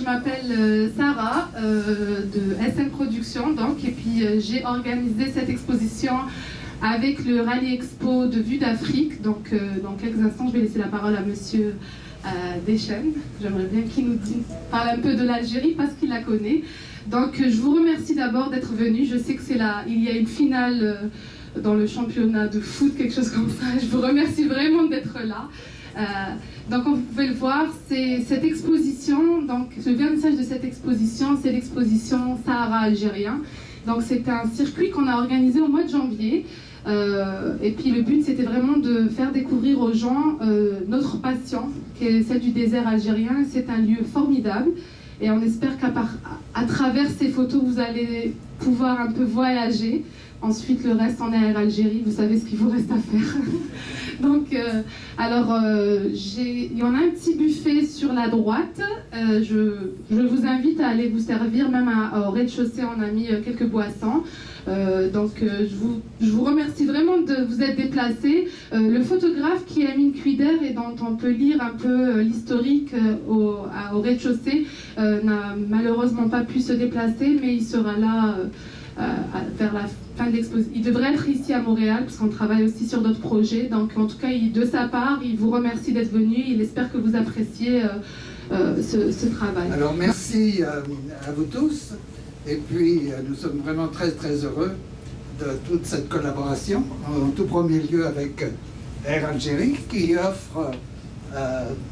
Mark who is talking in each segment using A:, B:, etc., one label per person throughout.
A: je m'appelle Sarah de SM Productions, donc, et puis j'ai organisé cette exposition avec le Rallye Expo de Vue d'Afrique. Donc, dans quelques instants, je vais laisser la parole à Monsieur Deschênes. J'aimerais bien qu'il nous parle un peu de l'Algérie parce qu'il la connaît. Donc, je vous remercie d'abord d'être venu. Je sais que il y a une finale dans le championnat de foot, quelque chose comme ça. Je vous remercie vraiment d'être là. Donc, comme vous pouvez le voir, c'est cette exposition. Donc, le vernissage de cette exposition, c'est l'exposition Sahara algérien. Donc, c'est un circuit qu'on a organisé au mois de janvier. Et puis, le but, c'était vraiment de faire découvrir aux gens notre passion, qui est celle du désert algérien. C'est un lieu formidable. Et on espère qu'à travers ces photos, vous allez pouvoir un peu voyager. Ensuite, le reste en Air Algérie, vous savez ce qu'il vous reste à faire. Donc, il y en a un petit buffet sur la droite. Je vous invite à aller vous servir, même au rez-de-chaussée, on a mis quelques boissons. Je vous remercie vraiment de vous être déplacés. Le photographe qui est Amine Kuider et dont on peut lire un peu l'historique au rez-de-chaussée n'a malheureusement pas pu se déplacer, mais il sera là vers la fin de l'exposition. Il devrait être ici à Montréal parce qu'on travaille aussi sur d'autres projets. Donc en tout cas, de sa part, il vous remercie d'être venu. Il espère que vous appréciez ce travail.
B: Alors merci à vous tous. Et puis nous sommes vraiment très très heureux de toute cette collaboration. En tout premier lieu avec Air Algérie qui offre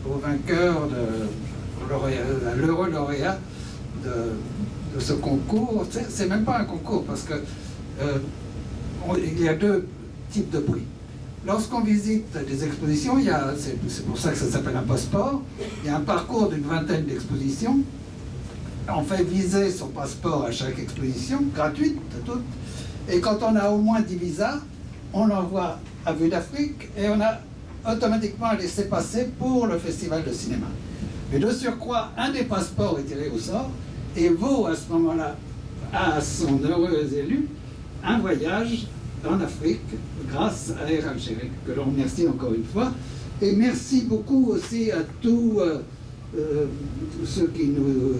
B: aux vainqueurs de l'euro lauréat de ce concours. C'est même pas un concours parce que il y a deux types de prix. Lorsqu'on visite des expositions, c'est pour ça que ça s'appelle un passeport, il y a un parcours d'une vingtaine d'expositions. On fait viser son passeport à chaque exposition, gratuite à toutes. Et quand on a au moins 10 visas, on l'envoie à Vue d'Afrique et on a automatiquement un laissez-passer pour le festival de cinéma. Mais de surcroît, un des passeports est tiré au sort et vaut à ce moment-là à son heureux élu un voyage en Afrique grâce à Air Algérie, que l'on remercie encore une fois. Et merci beaucoup aussi à tous ceux qui nous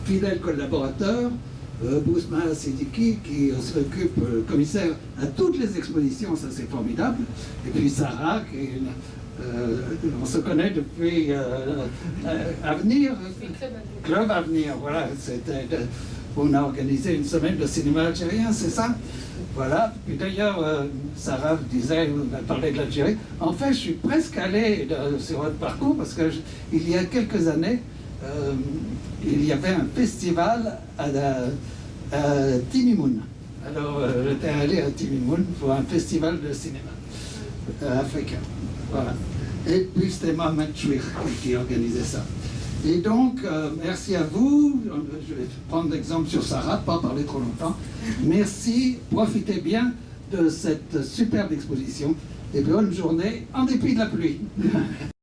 B: fidèles collaborateurs, Bousma Sidiki qui s'occupe, commissaire à toutes les expositions, ça c'est formidable, et puis Sarah qui on se connaît depuis Avenir, Club Avenir, voilà, on a organisé une semaine de cinéma algérien, c'est ça? Voilà, puis d'ailleurs, Sarah disait, on a parlé de l'Algérie. En fait, je suis presque allé sur votre parcours parce que il y a quelques années, il y avait un festival à Timimoun. Alors, j'étais allé à Timimoun pour un festival de cinéma africain. Voilà. Et puis, c'était Mohamed Chouir qui organisait ça. Et donc, merci à vous. Je vais prendre l'exemple sur Sarah, pas parler trop longtemps. Merci, profitez bien de cette superbe exposition et bonne journée en dépit de la pluie.